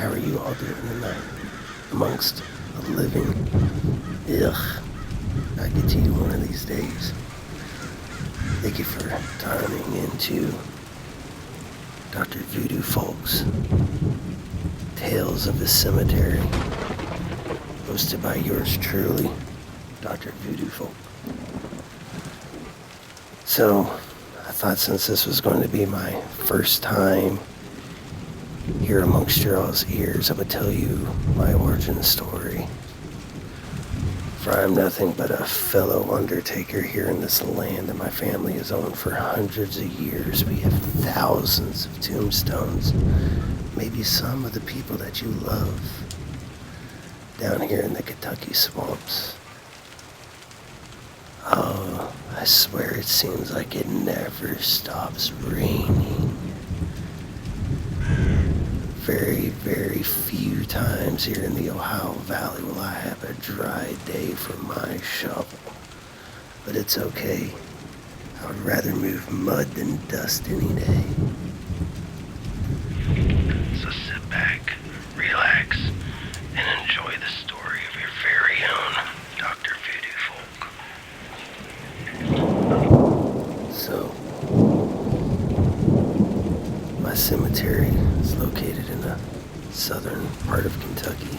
how are you all doing tonight? Amongst the living. Ugh. I'll get to you one of these days. Thank you for turning into Dr.voodoo, folks. Tales of the Cemetery. Hosted by yours truly, Dr.voodoo, folk. So, I thought since this was going to be my first time here amongst your all's ears, I would tell you my origin story. For I'm nothing but a fellow undertaker here in this land that my family has owned for hundreds of years. We have thousands of tombstones, maybe some of the people that you love, down here in the Kentucky swamps. Oh, I swear it seems like it never stops raining. Very, very few times here in the Ohio Valley will I have a dry day for my shovel. But it's okay. I would rather move mud than dust any day. So sit back, relax, and enjoy the story of your very own Dr. Voodoo folk. So, my cemetery is located in the southern part of Kentucky.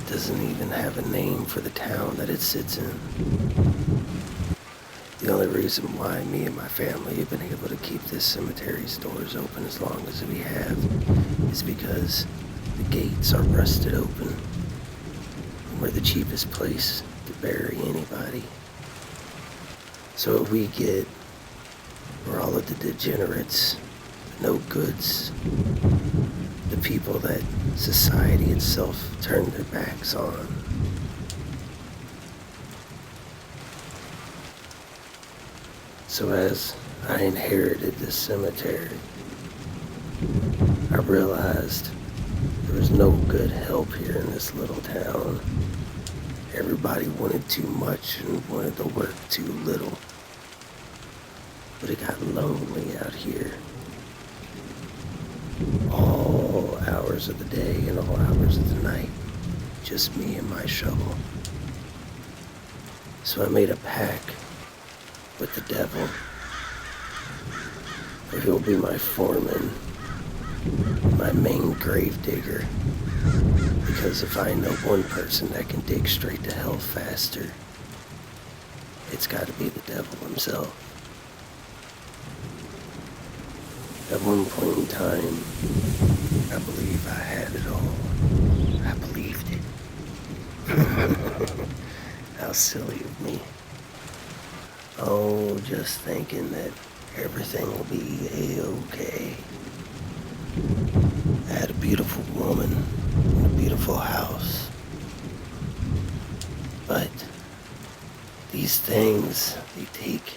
It doesn't even have a name for the town that it sits in. The only reason why me and my family have been able to keep this cemetery's doors open as long as we have is because the gates are rusted open. And we're the cheapest place to bury anybody. So what we get are all of the degenerates, no goods, the people that society itself turned their backs on. So as I inherited this cemetery, I realized there was no good help here in this little town. Everybody wanted too much and wanted to work too little. But it got lonely out here. All hours of the day and all hours of the night. Just me and my shovel. So I made a pact with the devil. Or he'll be my foreman, my main grave digger. Because if I know one person that can dig straight to hell faster, it's gotta be the devil himself. At one point in time, I believe I had it all. I believed it. How silly of me. Oh, just thinking that everything will be A-okay. I had a beautiful woman and a beautiful house. But these things, they take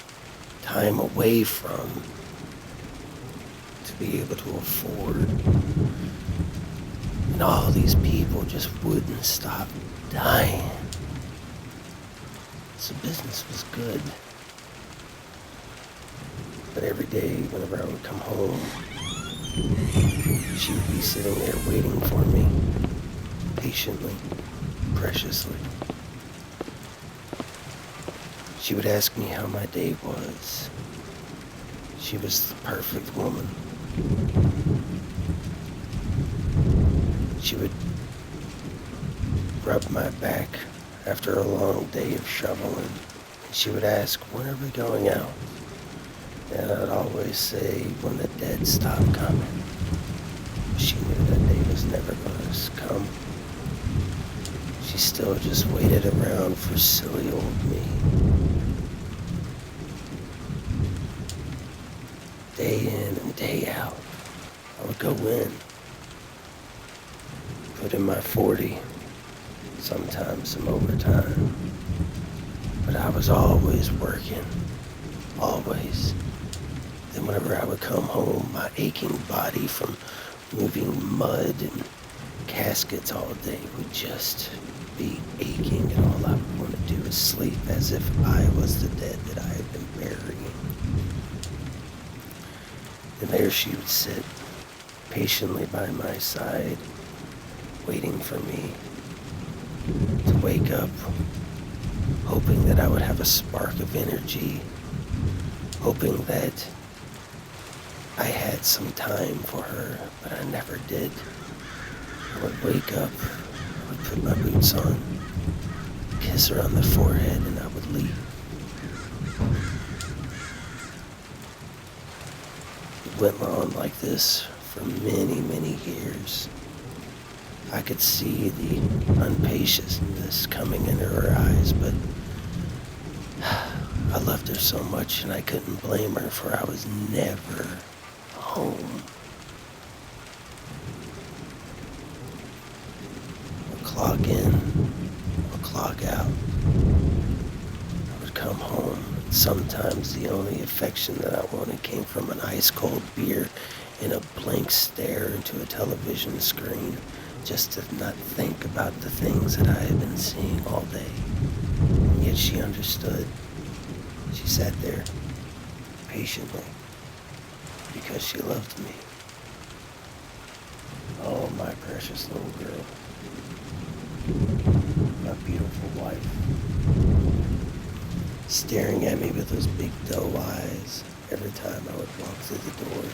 time away from to be able to afford. And all these people just wouldn't stop dying. So business was good. But every day, whenever I would come home, she would be sitting there waiting for me, patiently, preciously. She would ask me how my day was. She was the perfect woman. She would rub my back after a long day of shoveling, and she would ask, when are we going out? And I'd always say, when the dead stop coming. She knew that day was never going to come. She still just waited around for silly old me. Day in and day out, I would go in, put in my 40, sometimes some overtime. But I was always working, always. Then whenever I would come home, my aching body from moving mud and caskets all day would just be aching, and all I would want to do is sleep as if I was the dead that I had been burying. And there she would sit, patiently by my side, waiting for me to wake up, hoping that I would have a spark of energy, hoping that I had some time for her, but I never did. I would wake up, I would put my boots on, kiss her on the forehead, and I would leave. It went on like this for many, many years. I could see the impatience coming into her eyes, but I loved her so much and I couldn't blame her, for I was never home. I'd clock in, I'd clock out. I would come home. Sometimes the only affection that I wanted came from an ice cold beer and a blank stare into a television screen, just to not think about the things that I had been seeing all day. And yet she understood. She sat there patiently because she loved me. Oh, my precious little girl. My beautiful wife. Staring at me with those big doe eyes every time I would walk through the door.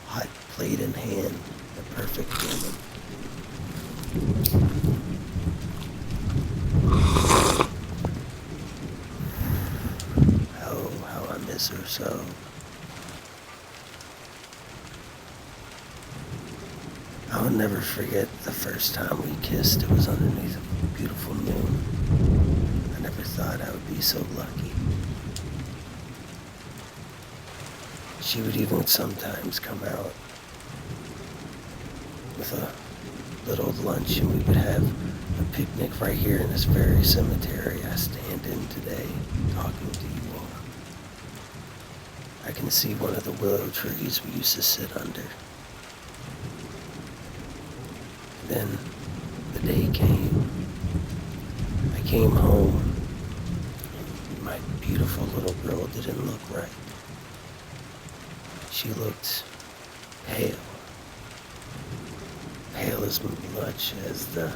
Hot plate in hand, the perfect woman. How I miss her so. I will never forget the first time we kissed. It was underneath a beautiful moon. I never thought I would be so lucky. She would even sometimes come out with a little lunch, and we would have a picnic right here in this very cemetery I stand in today, talking to you all. I can see one of the willow trees we used to sit under. Then the day came. I came home. My beautiful little girl didn't look right. She looked pale. Pale as much as the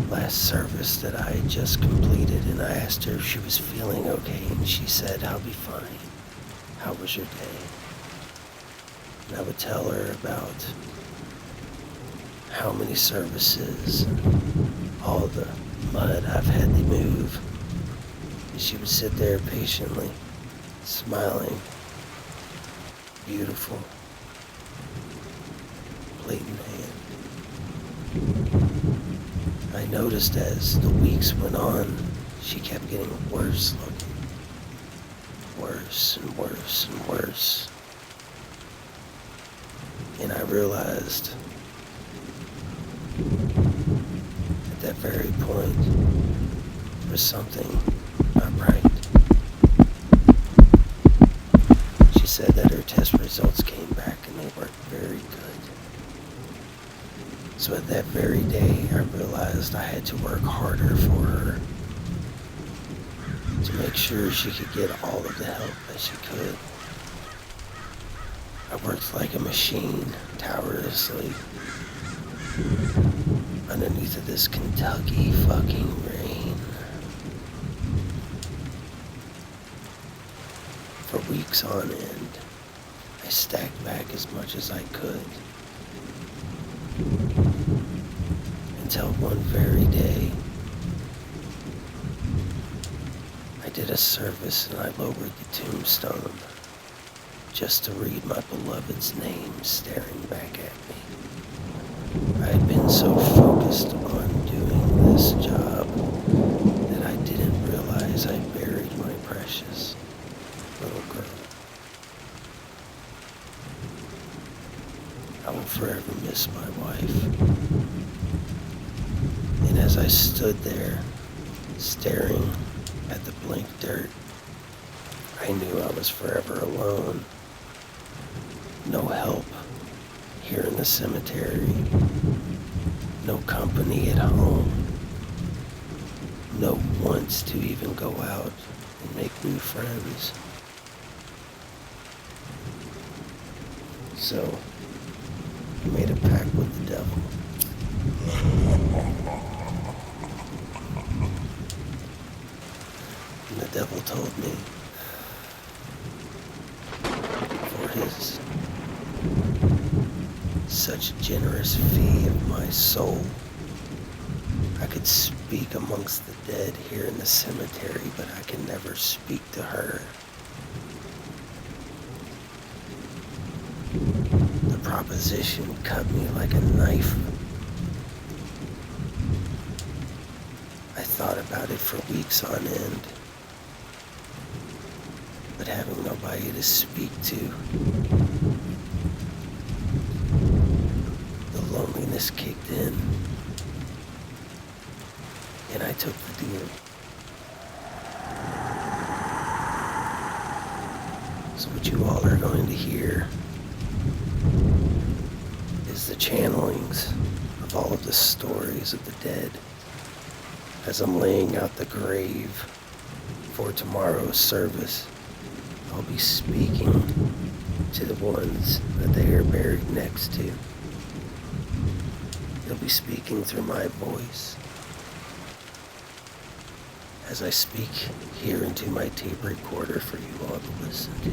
last service that I had just completed, and I asked her if she was feeling okay, and she said, "I'll be fine. How was your day?" And I would tell her about how many services, all the mud I've had to move. And she would sit there patiently, smiling, beautiful, plate in hand. I noticed as the weeks went on, she kept getting worse looking. Worse and worse and worse. And I realized at that very point, there was something not right. She said that her test results came back and they weren't very good. So at that very day, I realized I had to work harder for her to make sure she could get all of the help that she could. I worked like a machine, tirelessly, underneath of this Kentucky fucking rain. For weeks on end, I stacked back as much as I could. Until one very day, I did a service and I lowered the tombstone just to read my beloved's name staring back at me. I had been so focused on doing this job that I didn't realize I buried my precious little girl. I will forever miss my wife. And as I stood there, staring at the blank dirt, I knew I was forever alone. No help here in the cemetery. No company at home. No wants to even go out and make new friends. So the devil. And the devil told me, for his such generous fee of my soul, I could speak amongst the dead here in the cemetery, but I can never speak to her. The proposition cut me like a knife. I thought about it for weeks on end, but having nobody to speak to, the loneliness kicked in, and I took the deal. So what you all are going to hear is the channelings of all of the stories of the dead as I'm laying out the grave for tomorrow's service. I'll be speaking to the ones that they are buried next to. They'll be speaking through my voice as I speak here into my tape recorder for you all to listen to.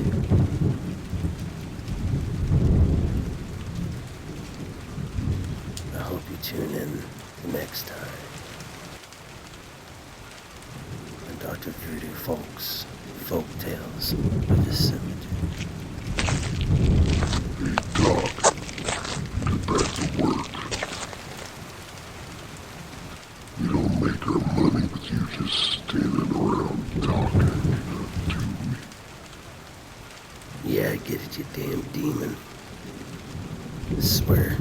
I hope you tune in the next time on Dr.voodoo Folks, Folk Tales of the Cemetery. Hey, Doc, get back to work. We don't make our money with you just standing around talking to me. Yeah, I get it, you damn demon. I swear,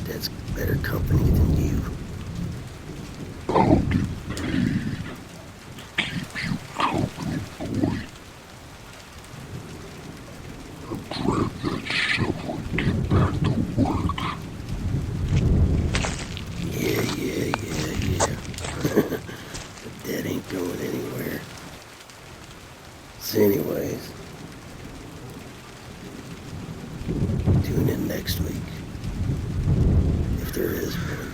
Dad's better company than you. I'll get paid to keep you company, boy. Now grab that shovel and get back to work. Yeah. But Dad ain't going anywhere. So anyways, tune in next week, if there is one.